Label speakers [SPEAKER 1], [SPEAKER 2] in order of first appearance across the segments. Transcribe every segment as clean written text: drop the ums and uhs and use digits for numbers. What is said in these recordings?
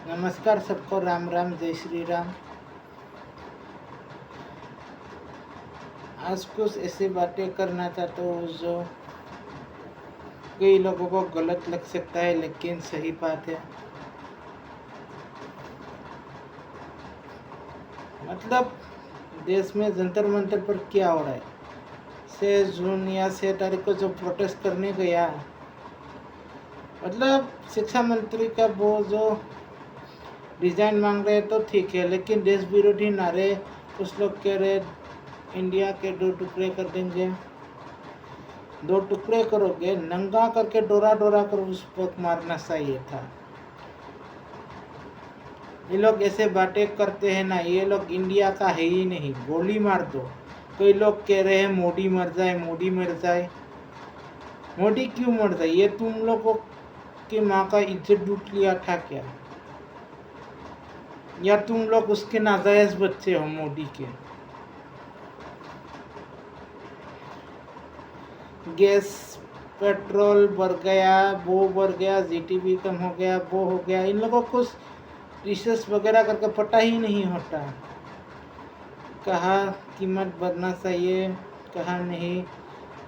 [SPEAKER 1] नमस्कार सबको, राम राम, जय श्री राम। आज कुछ ऐसी बातें करना चाहता हूँ जो कई लोगों को गलत लग सकता है, लेकिन सही बात है। मतलब देश में जंतर मंतर पर क्या हो रहा है। 6 जून या 6 तारीख को जो प्रोटेस्ट करने गया, मतलब शिक्षा मंत्री का वो जो डिजाइन मांग रहे तो ठीक है, लेकिन देश विरोधी नारे कुछ लोग कह रहे इंडिया के 2 टुकड़े कर देंगे। 2 टुकड़े करोगे, नंगा करके डोरा डोरा कर उस पर मारना चाहिए था। ये लोग ऐसे बातें करते हैं ना, ये लोग इंडिया का है ही नहीं, गोली मार दो। कई लोग कह रहे हैं मोदी मर जाए, मोदी मर जाए। मोदी क्यों मर जाए? ये तुम लोगों की माँ का इज्जत लूट लिया था क्या? या तुम लोग उसके नाजायज बच्चे हो मोदी के? गैस पेट्रोल बढ़ गया, वो बढ़ गया, जीडीपी कम हो गया, वो हो गया। इन लोगों को रिसर्च वगैरह करके पता ही नहीं होता, कहाँ कीमत बढ़ना चाहिए, कहाँ नहीं।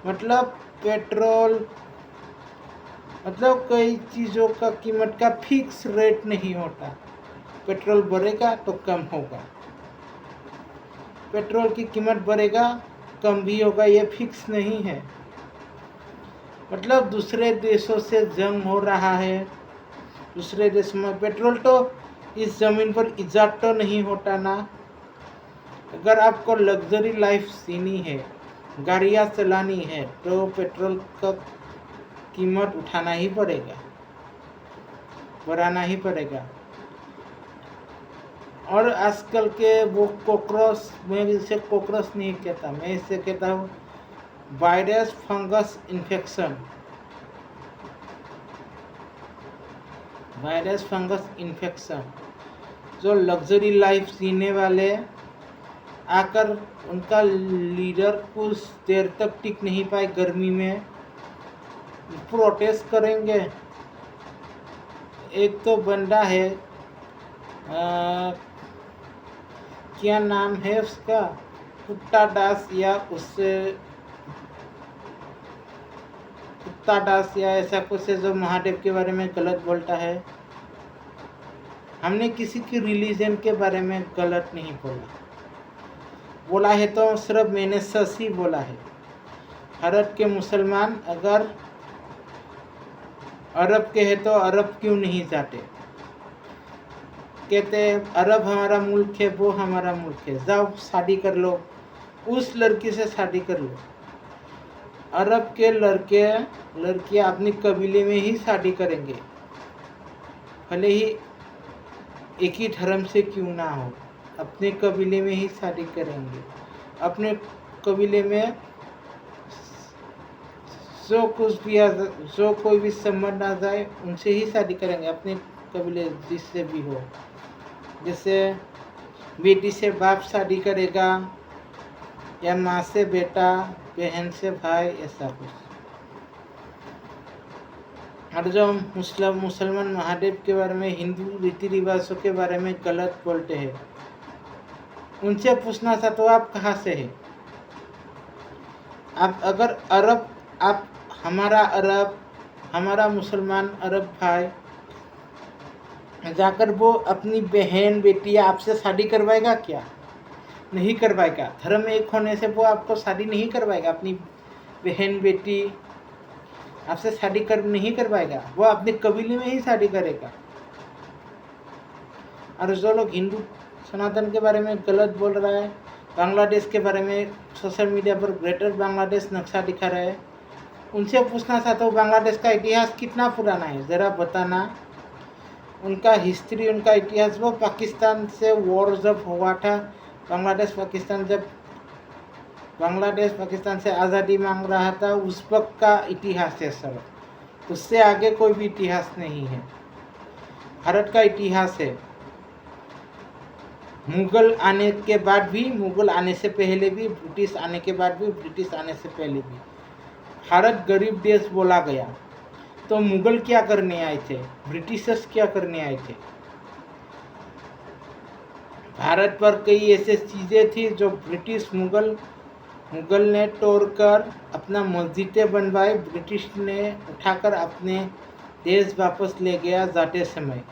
[SPEAKER 1] मतलब पेट्रोल, मतलब कई चीज़ों का कीमत का फिक्स रेट नहीं होता। पेट्रोल बढ़ेगा तो कम होगा, पेट्रोल की कीमत बढ़ेगा कम भी होगा, ये फिक्स नहीं है। मतलब दूसरे देशों से जंग हो रहा है, दूसरे देश में पेट्रोल तो इस ज़मीन पर ईजाद तो नहीं होता ना। अगर आपको लग्जरी लाइफ जीनी है, गाड़ियाँ चलानी है, तो पेट्रोल का कीमत उठाना ही पड़ेगा, बढ़ाना ही पड़ेगा। और आजकल के वो कॉकरोच, मैं इसे कॉकरोच नहीं कहता, मैं इसे कहता हूँ virus fungus infection. Virus fungus infection जो लग्जरी लाइफ जीने वाले आकर उनका लीडर कुछ देर तक टिक नहीं पाए, गर्मी में प्रोटेस्ट करेंगे। एक तो बंदा है, क्या नाम है उसका, कुत्ता दास या उससे कुत्ता दास या ऐसा कुछ है, जो महादेव के बारे में गलत बोलता है। हमने किसी की रिलीजन के बारे में गलत नहीं बोला है तो सिर्फ मैंने सच ही बोला है। भारत के मुसलमान अगर अरब के हैं तो अरब क्यों नहीं जाते? कहते अरब हमारा मुल्क है, वो हमारा मुल्क है, जाओ शादी कर लो, उस लड़की से शादी कर लो। अरब के लड़कियां अपनी कबीले में ही शादी करेंगे, भले ही एक ही धर्म से क्यों ना हो, अपने कबीले में ही शादी करेंगे। अपने कबीले में जो कोई भी संबंध आ जाए उनसे ही शादी करेंगे, अपने कबीले जिससे भी हो। जैसे बेटी से बाप शादी करेगा, या माँ से बेटा, बहन से भाई, ऐसा कुछ। और जो मुसलमान महादेव के बारे में, हिंदू रीति रिवाजों के बारे में गलत बोलते हैं, उनसे पूछना था तो आप कहाँ से हैं? आप अगर अरब, आप हमारा मुसलमान अरब भाई जाकर वो अपनी बहन बेटी आपसे शादी करवाएगा क्या? नहीं करवाएगा। धर्म एक होने से वो आपको शादी नहीं करवाएगा, अपनी बहन बेटी आपसे शादी नहीं करवाएगा, वो अपने कबीले में ही शादी करेगा। और जो लोग हिंदू सनातन के बारे में गलत बोल रहा है, बांग्लादेश के बारे में सोशल मीडिया पर ग्रेटर बांग्लादेश नक्शा दिखा रहा है, उनसे पूछना चाहता हूँ बांग्लादेश का इतिहास कितना पुराना है, ज़रा बताना। उनका हिस्ट्री, उनका इतिहास, वो पाकिस्तान से वॉर जब हुआ था, बांग्लादेश पाकिस्तान से आज़ादी मांग रहा था, उस वक्त का इतिहास है सर। उससे आगे कोई भी इतिहास नहीं है। भारत का इतिहास है, मुगल आने के बाद भी, मुगल आने से पहले भी, ब्रिटिश आने के बाद भी, ब्रिटिश आने से पहले भी भारत गरीब देश बोला गया। तो मुगल क्या करने आए थे? ब्रिटिशर्स क्या करने आए थे? भारत पर कई ऐसे चीज़ें थी जो ब्रिटिश मुगल ने तोड़कर अपना मस्जिदें बनवाई, ब्रिटिश ने उठाकर अपने देश वापस ले गया जाते समय।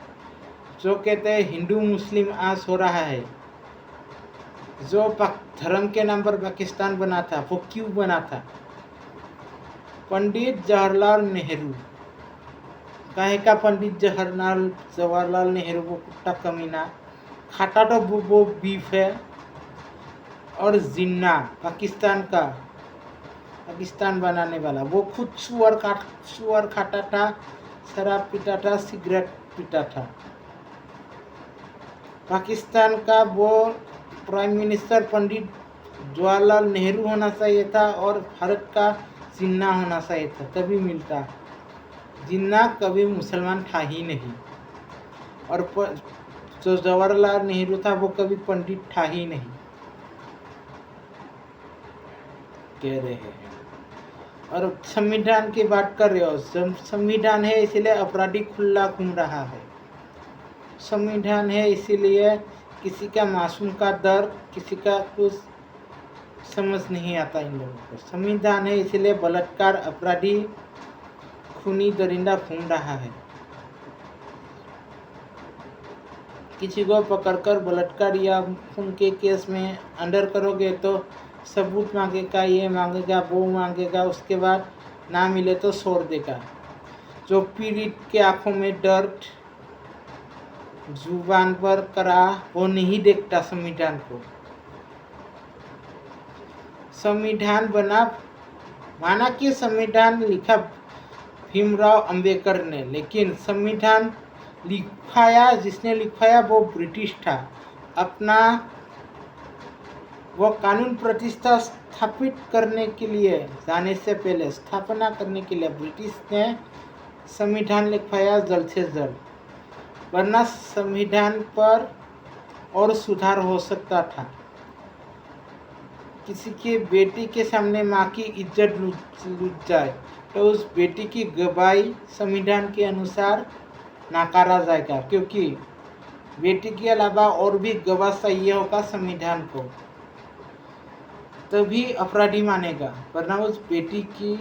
[SPEAKER 1] जो कहते हैं हिंदू मुस्लिम आज हो रहा है, जो धर्म के नाम पर पाकिस्तान बना था, वो क्यों बना था? पंडित जवाहरलाल नेहरू, काहे का पंडित जवाहरलाल नेहरू वो कुत्ता कमीना खाता तो वो बीफ है। और जिन्ना पाकिस्तान बनाने वाला, वो खुद सुअर खाता था, शराब पीता था, सिगरेट पीता था। पाकिस्तान का वो प्राइम मिनिस्टर पंडित जवाहरलाल नेहरू होना चाहिए था और भारत का जिन्ना होना चाहिए था, तभी मिलता। जिन्ना कभी मुसलमान था ही नहीं, और जो जवाहरलाल नेहरू था वो कभी पंडित था ही नहीं, कह रहे हैं। और संविधान की बात कर रहे हो, संविधान है इसीलिए अपराधी खुला घूम रहा है। संविधान है इसीलिए किसी का मासूम का दर्द, किसी का कुछ समझ नहीं आता इन लोगों को। संविधान है इसीलिए बलात्कार अपराधी खूनी दरिंदा घूम रहा है। किसी को पकड़कर बलात्कार या खून के केस में अंडर करोगे तो सबूत मांगेगा, ये मांगेगा, वो मांगेगा, उसके बाद ना मिले तो छोड़ देगा। जो पीड़ित के आंखों में दर्द जुबान पर करा, वो नहीं देखता संविधान को। संविधान माना कि संविधान लिखा भीमराव अंबेडकर ने, लेकिन संविधान जिसने लिखवाया वो ब्रिटिश था। अपना वो कानून प्रतिष्ठा स्थापित करने के लिए जाने से पहले, स्थापना करने के लिए ब्रिटिश ने संविधान लिखवाया जल्द से जल्द, वरना संविधान पर और सुधार हो सकता था। किसी की बेटी के सामने माँ की इज्जत लूट जाए तो उस बेटी की गवाही संविधान के अनुसार नकारा जाएगा, क्योंकि बेटी के अलावा और भी गवाह चाहिए होगा संविधान को, तभी अपराधी मानेगा। वरना उस बेटी की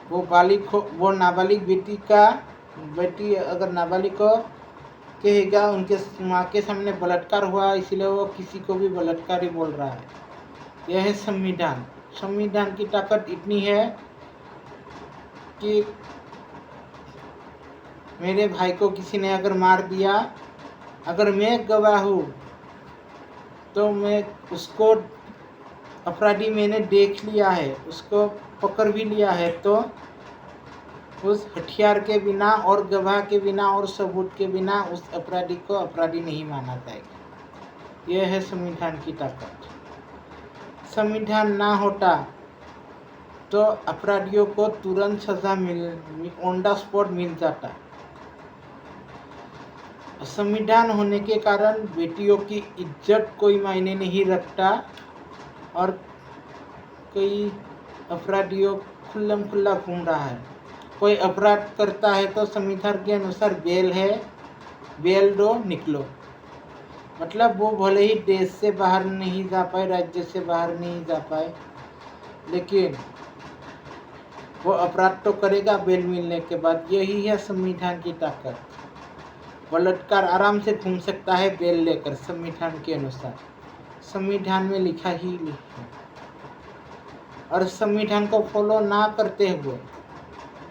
[SPEAKER 1] वो नाबालिग बेटी अगर नाबालिग को कहेगा उनके माँ के सामने बलात्कार हुआ, इसलिए वो किसी को भी बलात्कारी बोल रहा है। यह है संविधान। संविधान की ताकत इतनी है कि मेरे भाई को किसी ने अगर मार दिया, अगर मैं गवाह हूँ तो मैं उसको अपराधी मैंने देख लिया है, उसको पकड़ भी लिया है, तो उस हथियार के बिना और गवाह के बिना और सबूत के बिना उस अपराधी को अपराधी नहीं माना जाएगा। यह है संविधान की ताकत। संविधान ना होता तो अपराधियों को तुरंत सजा ऑन द स्पॉट मिल जाता। संविधान होने के कारण बेटियों की इज्जत कोई मायने नहीं रखता, और कोई अपराधियों खुल्लम खुल्ला घूम रहा है। कोई अपराध करता है तो संविधान के अनुसार बेल है, बेल दो निकलो। मतलब वो भले ही देश से बाहर नहीं जा पाए, राज्य से बाहर नहीं जा पाए, लेकिन वो अपराध तो करेगा बेल मिलने के बाद। यही है संविधान की ताकत। बलात्कार आराम से घूम सकता है बेल लेकर, संविधान के अनुसार। संविधान में लिखा ही लिखा। और संविधान को फॉलो ना करते हुए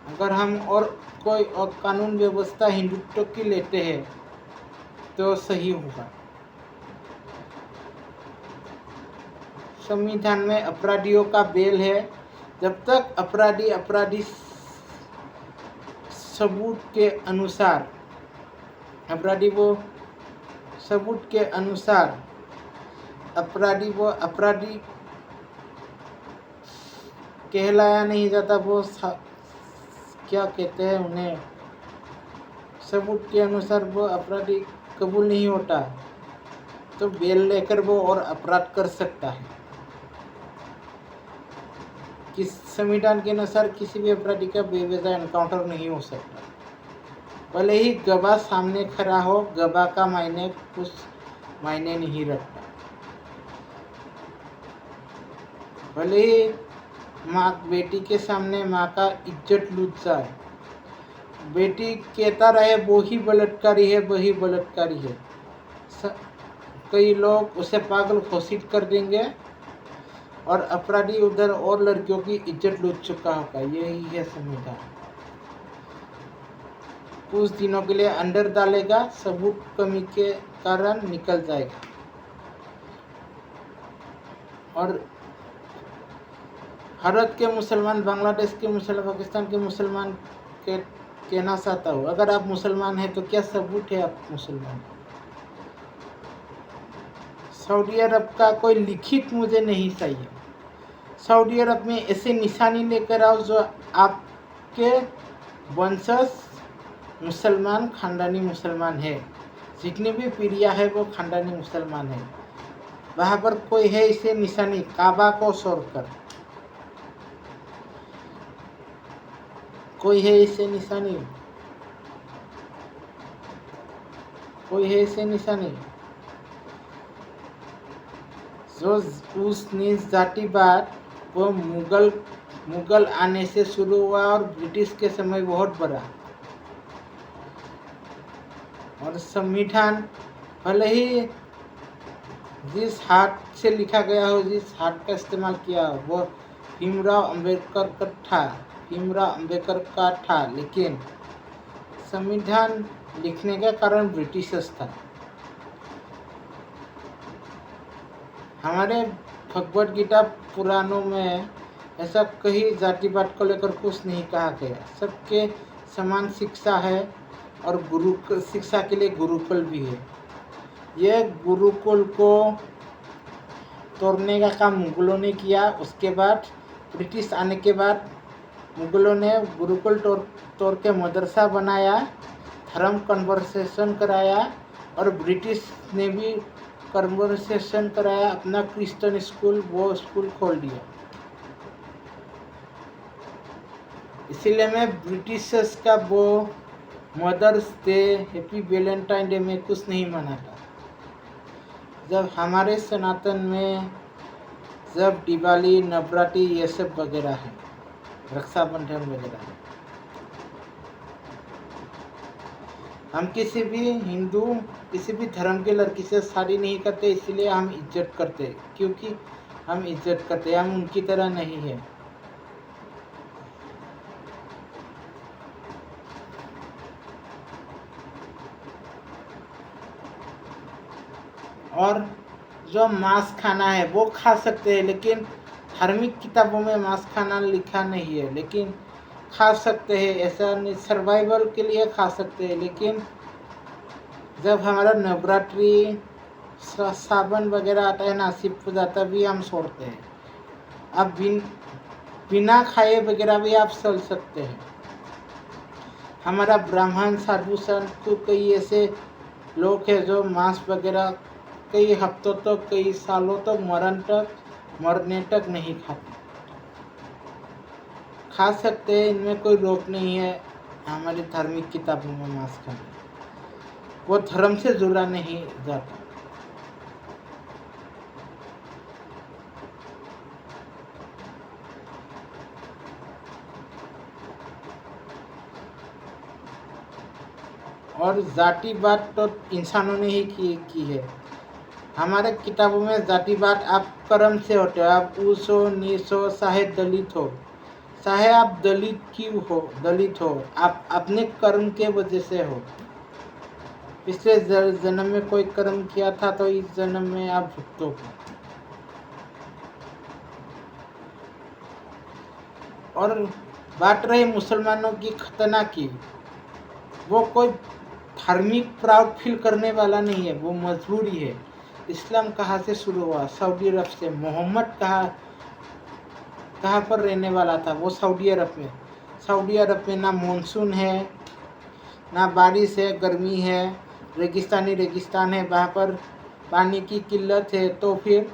[SPEAKER 1] अगर हम और कोई और कानून व्यवस्था हिंदुत्व की लेते हैं तो सही होगा। संविधान में अपराधियों का बेल है। जब तक अपराधी सबूत के अनुसार अपराधी कहलाया नहीं जाता, वो क्या कहते हैं उन्हें, सबूत के अनुसार वो अपराधी कबूल नहीं होता, तो बेल लेकर वो और अपराध कर सकता है। संविधान के अनुसार किसी भी अपराधी का बेवजह एनकाउंटर नहीं हो सकता। भले ही गवाह सामने खड़ा हो, गवाह का मायने कुछ मायने नहीं रखता। भले ही माँ बेटी के सामने माँ का इज्जत लूट जाए, बेटी कहता रहे वो ही बलात्कारी है, वही बलात्कारी है, कई लोग उसे पागल घोषित कर देंगे और अपराधी उधर और लड़कियों की इज्जत लूट चुका होगा। यही है संविधान। कुछ दिनों के लिए अंदर डालेगा, सबूत कमी के कारण निकल जाएगा। और भारत के मुसलमान, बांग्लादेश के मुसलमान, पाकिस्तान के मुसलमान के कहना चाहता हूँ, अगर आप मुसलमान हैं तो क्या सबूत है आप मुसलमान? सऊदी अरब का कोई लिखित मुझे नहीं चाहिए। सऊदी अरब में ऐसे निशानी लेकर आओ जो आपके वंशज मुसलमान, खानदानी मुसलमान है, जितनी भी पीढ़ियाँ है वो खानदानी मुसलमान है। वहाँ पर कोई है इसे निशानी, काबा को छोड़कर कोई है इसे निशानी, कोई है इसे निशानी। जो उस नीच जातिवाद वो मुगल आने से शुरू हुआ और ब्रिटिश के समय बहुत बड़ा। और संविधान भले ही जिस हाथ से लिखा गया हो, जिस हाथ का इस्तेमाल किया हो, वो भीमराव अंबेडकर का था, लेकिन संविधान लिखने का कारण ब्रिटिशर्स था। हमारे भगवद गीता पुराणों में ऐसा कहीं जातिवाद को लेकर कुछ नहीं कहा गया। सबके समान शिक्षा है और गुरुकुल शिक्षा के लिए गुरुकुल भी है। यह गुरुकुल को तोड़ने का काम मुगलों ने किया। उसके बाद ब्रिटिश आने के बाद मुगलों ने गुरुकुल तोड़ के मदरसा बनाया, धर्म कन्वर्सेशन कराया, और ब्रिटिश ने भी कन्वर्सेशन कराया, अपना क्रिश्चियन स्कूल वो स्कूल खोल दिया। इसीलिए मैं ब्रिटिशर्स का वो mother's day, happy Valentine day में कुछ नहीं मनाता। जब हमारे सनातन में जब दिवाली, नवरात्रि ये सब वगैरह है, रक्षाबंधन वगैरह है, हम किसी भी हिंदू, किसी भी धर्म के लड़की से शादी नहीं करते। इसलिए हम इज्जत करते, क्योंकि हम इज्जत करते, हम उनकी तरह नहीं है। और जो मांस खाना है वो खा सकते हैं, लेकिन धार्मिक किताबों में मांस खाना लिखा नहीं है, लेकिन खा सकते हैं। ऐसा नहीं, सर्वाइवल के लिए खा सकते हैं। लेकिन जब हमारा नवरात्रि, सावन वगैरह आता है ना, शिव पूजा, तभी हम छोड़ते हैं। अब बिना खाए वगैरह भी आप चल सकते हैं। हमारा ब्राह्मण, साधु संत को कई ऐसे लोग हैं जो मांस वगैरह कई हफ्तों तक, कई सालों तक, मरने तक नहीं खाते। खा सकते हैं, इनमें कोई रोक नहीं है। हमारी धार्मिक किताबों में मांस खाना वो धर्म से जुड़ा नहीं जाता। और जातिवाद तो इंसानों ने ही की है। हमारे किताबों में जातिवाद आप कर्म से होते हो, आप ऊंच हो, नीच हो, चाहे दलित हो, चाहे आप दलित क्यों हो, आप अपने कर्म के वजह से हो। पिछले जन्म में कोई कर्म किया था तो इस जन्म में आप भुगतोगे। और बात रही मुसलमानों की खतना की, वो कोई धार्मिक प्राउड फील करने वाला नहीं है, वो मजबूरी है। इस्लाम कहाँ से शुरू हुआ? सऊदी अरब से। मोहम्मद कहाँ पर रहने वाला था? वो सऊदी अरब में। सऊदी अरब में ना मानसून है, ना बारिश है, गर्मी है, रेगिस्तान है, वहाँ पर पानी की किल्लत है। तो फिर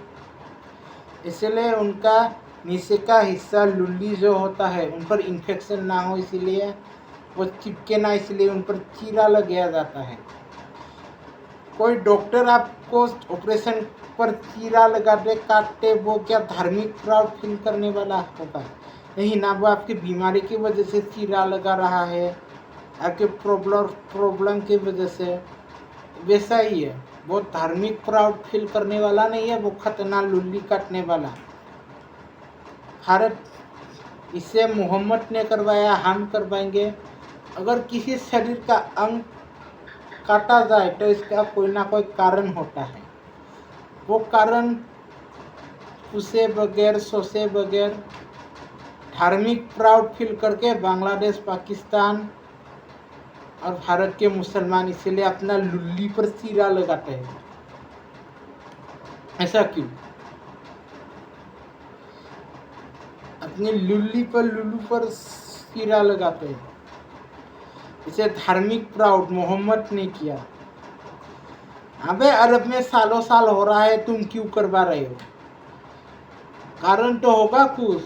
[SPEAKER 1] इसलिए उनका नीचे का हिस्सा लुल्ली जो होता है उन पर इन्फेक्शन ना हो, इसीलिए वो चिपके ना, इसलिए उन पर चीरा लगाया जाता है। कोई डॉक्टर आपको ऑपरेशन पर चीरा लगा दे, काटे, वो क्या धार्मिक प्राउड फील करने वाला होगा? नहीं ना, वो आपकी बीमारी की वजह से चीरा लगा रहा है, आपके प्रॉब्लम की वजह से। वैसा ही है, वो धार्मिक प्राउड फील करने वाला नहीं है, वो खतरनाक लुल्ली काटने वाला। भारत इसे मोहम्मद ने करवाया, हम करवाएंगे। अगर किसी शरीर का अंग काटा जाए तो इसका कोई ना कोई कारण होता है। वो कारण पूछे बगैर, सोचे बगैर धार्मिक प्राउड फील करके बांग्लादेश, पाकिस्तान और भारत के मुसलमान इसलिए अपना लुल्ली पर चीरा लगाते हैं। ऐसा क्यों? अपनी लुल्ली पर, लुल्लू पर चीरा लगाते हैं। इसे धार्मिक प्राउड मोहम्मद ने किया। अबे अरब में सालों साल हो रहा है, तुम क्यों करवा रहे हो? कारण तो होगा कुछ।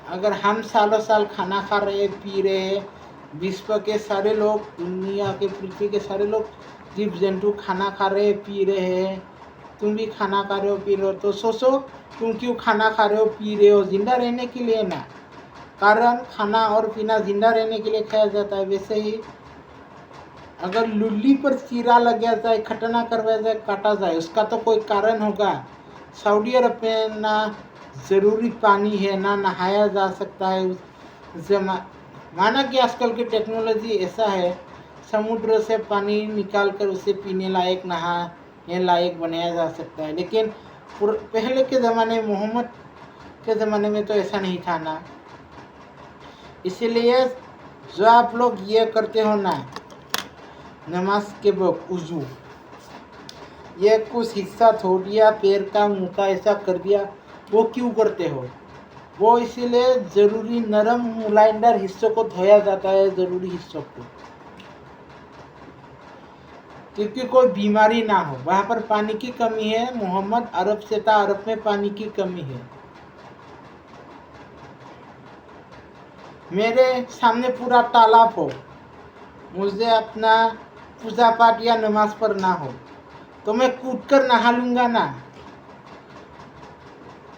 [SPEAKER 1] अगर हम सालों साल खाना खा रहे, पी रहे, विश्व के सारे लोग, दुनिया के, पृथ्वी के सारे लोग, जीव जंतु खाना खा रहे, पी रहे हैं, तुम भी खाना खा रहे हो, पी रहे हो, तो सोचो तुम क्यों खाना खा रहे हो, पी रहे हो? जिंदा रहने के लिए ना। कारण खाना और पीना जिंदा रहने के लिए खाया जाता है। वैसे ही अगर लुल्ली पर चीरा लग जाए, खतना करवाया जाए, काटा जाए, उसका तो कोई कारण होगा। सऊदी अरब में ना ज़रूरी पानी है, ना नहाया जा सकता है। उसे माना कि आजकल की टेक्नोलॉजी ऐसा है, समुद्र से पानी निकाल कर उसे पीने लायक, नहाने लायक बनाया जा सकता है। लेकिन पहले के ज़माने, मोहम्मद के ज़माने में तो ऐसा नहीं था ना। इसीलिए जो आप लोग ये करते हो ना, नमाज के वक्त वुजू, ये कुछ हिस्सा छोड़ दिया, पैर का, मुंह का ऐसा कर दिया, वो क्यों करते हो? वो इसीलिए ज़रूरी नरम मुलायमदार हिस्सों को धोया जाता है, ज़रूरी हिस्सों को, क्योंकि कोई बीमारी ना हो। वहाँ पर पानी की कमी है, मोहम्मद अरब से था, अरब में पानी की कमी है। मेरे सामने पूरा तालाब हो, मुझे अपना पूजा पाठ या नमाज पर ना हो, तो मैं कूद कर नहा लूँगा ना।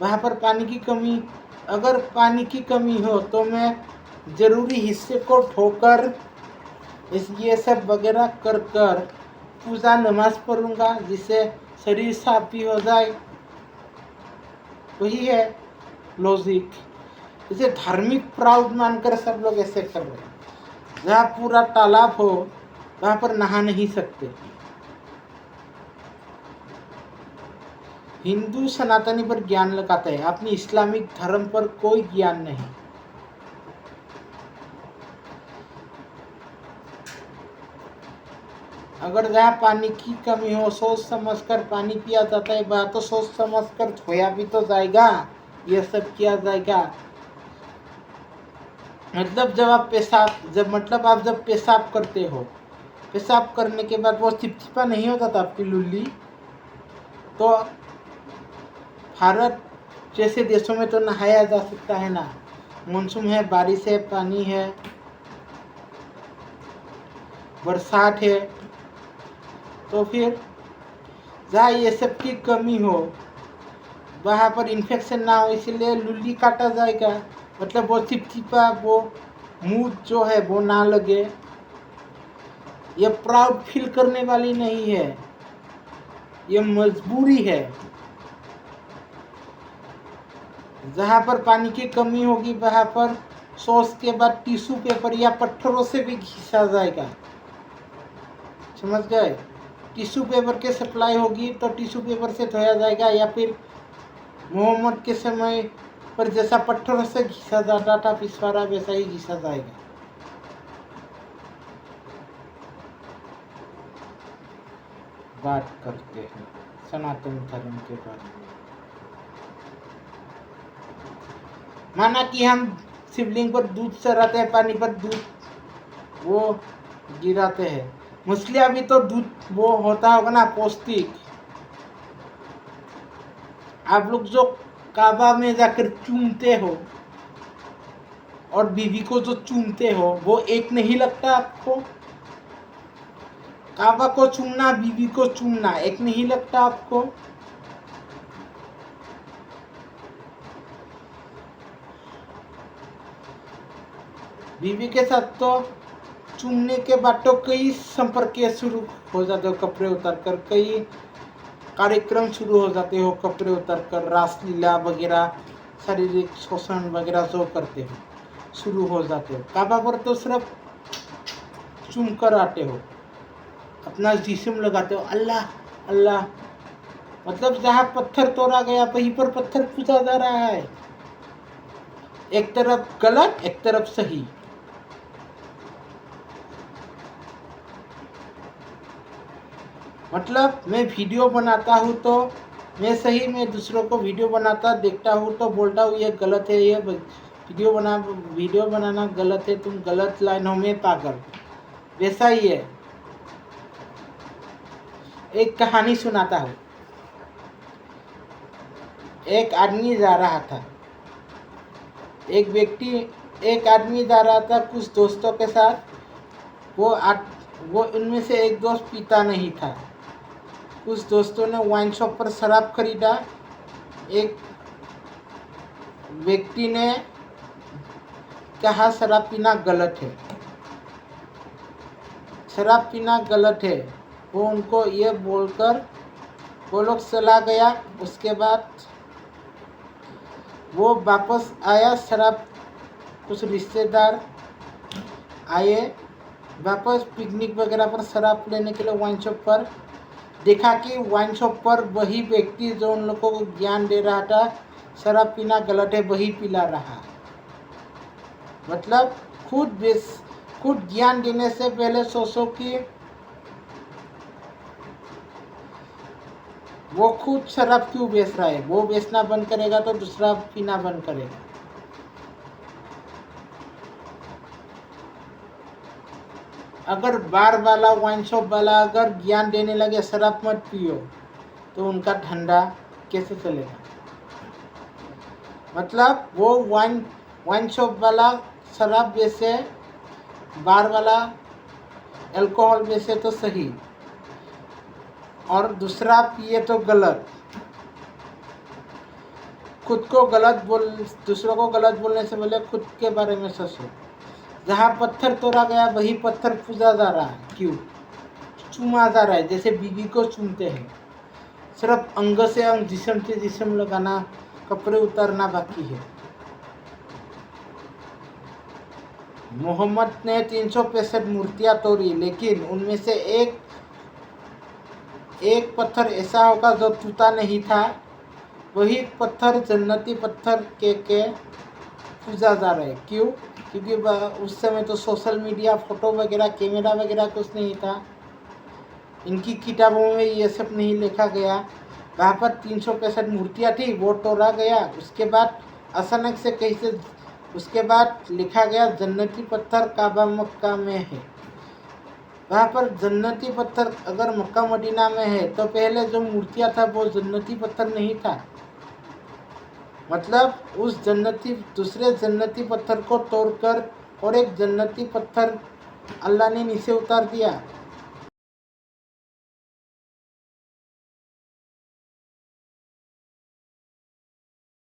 [SPEAKER 1] वहाँ पर पानी की कमी, अगर पानी की कमी हो तो मैं ज़रूरी हिस्से को ठोकर ये सब वगैरह कर कर पूजा नमाज पढ़ूँगा, जिससे शरीर साफ भी हो जाए। वही है लॉजिक। इसे धार्मिक प्राउड मानकर सब लोग ऐसे कर रहे हैं। जहाँ पूरा तालाब हो वहाँ पर नहा नहीं सकते। हिंदू सनातनी पर ज्ञान लगाते हैं, अपनी इस्लामिक धर्म पर कोई ज्ञान नहीं। अगर जहाँ पानी की कमी हो, सोच समझ कर पानी पिया जाता है, वह तो सोच समझ कर धोया भी तो जाएगा, ये सब किया जाएगा। मतलब आप जब पेशाब करते हो, पेशाब करने के बाद वो चिपचिपा नहीं होता था आपकी लुल्ली, तो भारत जैसे देशों में तो नहाया जा सकता है ना। मानसून है, बारिश है, पानी है, बरसात है, तो फिर जहाँ ये सब की कमी हो वहाँ पर इन्फेक्शन ना हो, इसलिए लुल्ली काटा जाएगा। मतलब वो चिपचिपा, वो मुंह जो है वो ना लगे। ये प्राउड फील करने वाली नहीं है, ये मजबूरी है। जहाँ पर पानी की कमी होगी वहाँ पर सॉस के बाद टिश्यू पेपर या पत्थरों से भी घिसा जाएगा। समझ गए? टिश्यू पेपर के सप्लाई होगी तो टिश्यू पेपर से धोया जाएगा, या फिर मोहम्मद के समय पर जैसा पत्थरों से घिसा जाता था पिछवाड़ा, वैसा ही घिसा जाएगा। बात करते हैं सनातन धर्म के बारे में। माना कि हम शिवलिंग पर दूध चढ़ाते हैं, पानी पर दूध वो गिराते हैं। मछलियाँ भी तो दूध वो होता होगा ना, पौष्टिक। आप लोग जो काबा में जाकर चूमते हो, और बीवी को जो चूमते हो वो एक नहीं लगता आपको? काबा को चूमना, बीवी को चूमना एक नहीं लगता आपको? बीवी के साथ तो चूमने के बाद तो कई संपर्क शुरू हो जाते हो कपड़े उतार कर, कई कार्यक्रम शुरू हो जाते हो कपड़े उतार कर, रासलीला वगैरह, शारीरिक शोषण वगैरह जो करते हो शुरू हो जाते हो। काबा पर तो सिर्फ चूम कर आते हो, अपना जिस्म लगाते हो, अल्लाह अल्लाह। मतलब जहाँ पत्थर तोड़ा गया वहीं पर पत्थर पूजा जा रहा है। एक तरफ गलत, एक तरफ सही। मतलब मैं वीडियो बनाता हूँ तो मैं सही, मैं दूसरों को वीडियो बनाता देखता हूँ तो बोलता हूँ ये गलत है, ये वीडियो बनाना गलत है, तुम गलत लाइनों में पागल। वैसा ही है। एक कहानी सुनाता हूँ। एक आदमी जा रहा था, एक आदमी जा रहा था कुछ दोस्तों के साथ। वो इनमें से एक दोस्त पीता नहीं था। कुछ दोस्तों ने वाइन शॉप पर शराब खरीदा। एक व्यक्ति ने कहा शराब पीना गलत है, शराब पीना गलत है। वो उनको ये बोलकर वो लोग चला गया। उसके बाद वो वापस आया, शराब, कुछ रिश्तेदार आए वापस पिकनिक वगैरह पर शराब लेने के लिए वाइन शॉप पर। देखा कि वाइन शॉप पर वही व्यक्ति जो उन लोगों को ज्ञान दे रहा था शराब पीना गलत है, वही पिला रहा। मतलब खुद ज्ञान देने से पहले सोचो कि वो खुद शराब क्यों बेच रहा है। वो बेचना बंद करेगा तो दूसरा पीना बंद करेगा। अगर बार वाला, वाइन शॉप वाला अगर ज्ञान देने लगे शराब मत पियो, तो उनका धंधा कैसे चलेगा? मतलब वो वाइन शॉप वाला शराब बेचे, बार वाला अल्कोहल बेचे तो सही, और दूसरा पिए तो गलत। दूसरों को गलत बोलने से पहले खुद के बारे में सोचो। जहाँ पत्थर तोड़ा गया वही पत्थर पूजा जा रहा है। क्यों? चूमा जा रहा है, जैसे बीवी को चूमते हैं। सिर्फ अंग से अंग, जिस्म से जिस्म लगाना, कपड़े उतारना बाकी है। मोहम्मद ने 365 मूर्तियां तोड़ी, लेकिन उनमें से एक पत्थर ऐसा होगा जो टूटा नहीं था। वही पत्थर जन्नती पत्थर के पूजा जा रहे। क्यों? क्योंकि उस समय तो सोशल मीडिया, फोटो वगैरह, कैमरा वगैरह कुछ नहीं था। इनकी किताबों में ये सब नहीं लिखा गया। वहाँ पर 365 मूर्तियाँ थी, वो तोड़ा गया। उसके बाद अचानक से कैसे, उसके बाद लिखा गया जन्नती पत्थर काबा मक्का में है। वहाँ पर जन्नती पत्थर अगर मक्का मदीना में है तो पहले जो मूर्तियाँ था वो जन्नती पत्थर नहीं था। मतलब उस दूसरे जन्नती पत्थर को तोड़कर और एक जन्नती पत्थर अल्लाह ने नीचे उतार दिया।